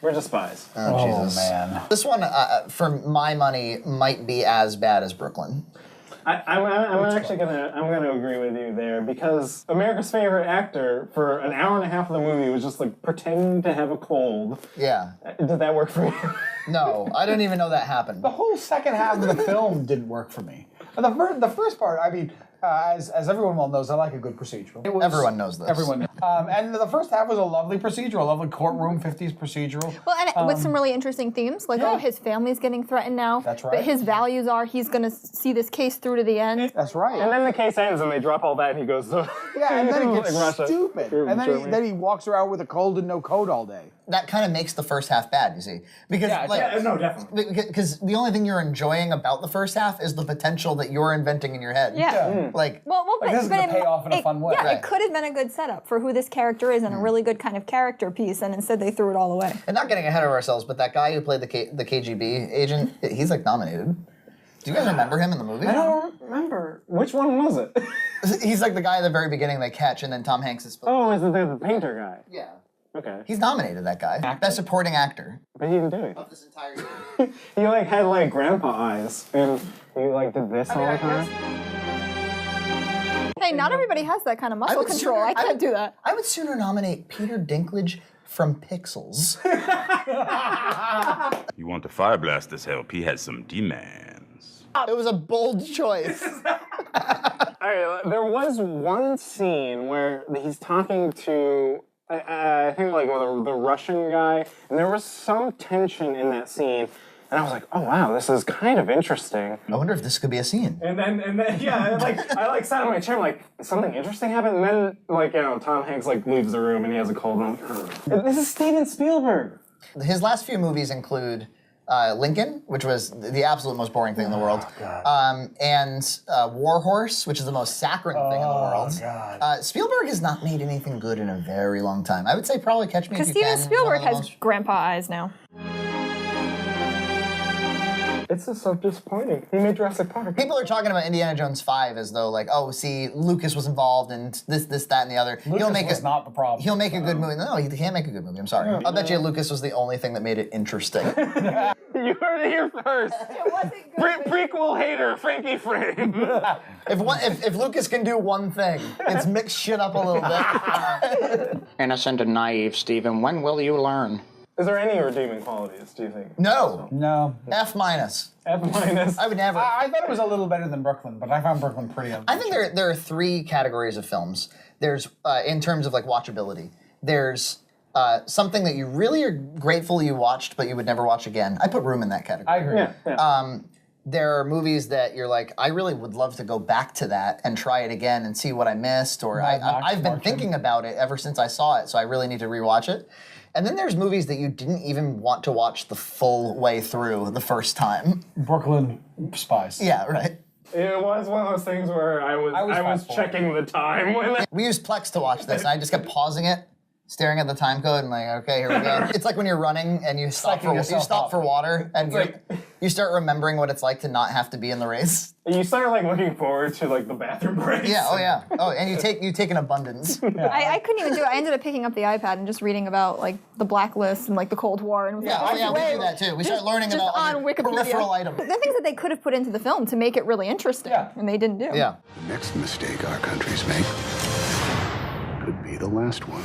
We're just Spies. Oh, Jesus. Man. This one, for my money, might be as bad as Brooklyn. I'm gonna agree with you there because America's Favorite Actor for an hour and a half of the movie was just like pretending to have a cold. Yeah. Did that work for you? No, I didn't even know that happened. The whole second half of the film didn't work for me. The first part, I mean, as everyone well knows, I like a good procedural. Everyone knows this. Everyone. And the first half was a lovely procedural, a lovely courtroom 50s procedural. Well, and with some really interesting themes, like his family's getting threatened now. That's right. But his values are he's going to see this case through to the end. That's right. And then the case ends and they drop all that and he goes to and then he gets Russia. stupid. And then he walks around with a cold and no coat all day. That kind of makes the first half bad, you see. Because, no, definitely. Because the only thing you're enjoying about the first half is the potential that you're inventing in your head. Yeah. Like, this is going to pay off in a fun way. Yeah, Right. it could have been a good setup for who this character is and a really good kind of character piece, and instead they threw it all away. and not getting ahead of ourselves, but that guy who played the KGB agent, he's like nominated. Do you guys remember him in the movie? I don't remember. Which one was it? He's like the guy at the very beginning they catch, and then Tom Hanks is. Oh, is it the painter guy? Yeah. Okay. He's nominated, that guy. Actor? Best supporting actor. But he didn't do it. Of this entire year. He like had like grandpa eyes, and he like did this all the time. Hey, not everybody has that kind of muscle control. I can't do that. I would sooner nominate Peter Dinklage from Pixels. You want to fire blast this help? He has some demands. It was a bold choice. Alright, there was one scene where he's talking to, I think like the Russian guy, and there was some tension in that scene, and I was like, oh wow, this is kind of interesting. I wonder if this could be a scene. And then yeah, I sat on my chair, like, something interesting happened, and then like, Tom Hanks like leaves the room and he has a cold, and I'm like, this is Steven Spielberg. His last few movies include Lincoln, which was the absolute most boring thing in the world, and War Horse, which is the most saccharine thing in the world. God. Spielberg has not made anything good in a very long time. I would say probably Catch Me If Because You Steven Can. Spielberg one of the has most- grandpa eyes now. It's just so disappointing. He made Jurassic Park. People are talking about Indiana Jones 5 as though like, oh, see, Lucas was involved and this, that, and the other. Lucas was not the problem. He'll make a good movie. No, he can't make a good movie. I'm sorry. I'll bet you Lucas was the only thing that made it interesting. You heard it here first. It wasn't good. Prequel hater, Frankie Frame. If Lucas can do one thing, it's mix shit up a little bit. Innocent and naive, Stephen. When will you learn? Is there any redeeming qualities, do you think? No. No. F minus. F minus. I would never. I thought it was a little better than Brooklyn, but I found Brooklyn pretty I think there are three categories of films. There's, in terms of like watchability, there's something that you really are grateful you watched, but you would never watch again. I put Room in that category. I agree. Yeah. There are movies that you're like, I really would love to go back to that and try it again and see what I missed, or I've been thinking about it ever since I saw it, so I really need to rewatch it. And then there's movies that you didn't even want to watch the full way through the first time. Brooklyn Spies. Yeah, right. It was one of those things where I was checking the time when We used Plex to watch this, and I just kept pausing it, staring at the time code, and like, okay, here we go. It's like when you're running and you stop for water, and you start remembering what it's like to not have to be in the race. you start like looking forward to like the bathroom breaks. Yeah, oh yeah. Oh, and you take an abundance. I couldn't even do it. I ended up picking up the iPad and just reading about like the Blacklist and like the Cold War and Yeah, oh yeah, we do that too. We start learning about on Wikipedia. peripheral items. The things that they could have put into the film to make it really interesting, and they didn't do. Yeah. The next mistake our countries make could be the last one.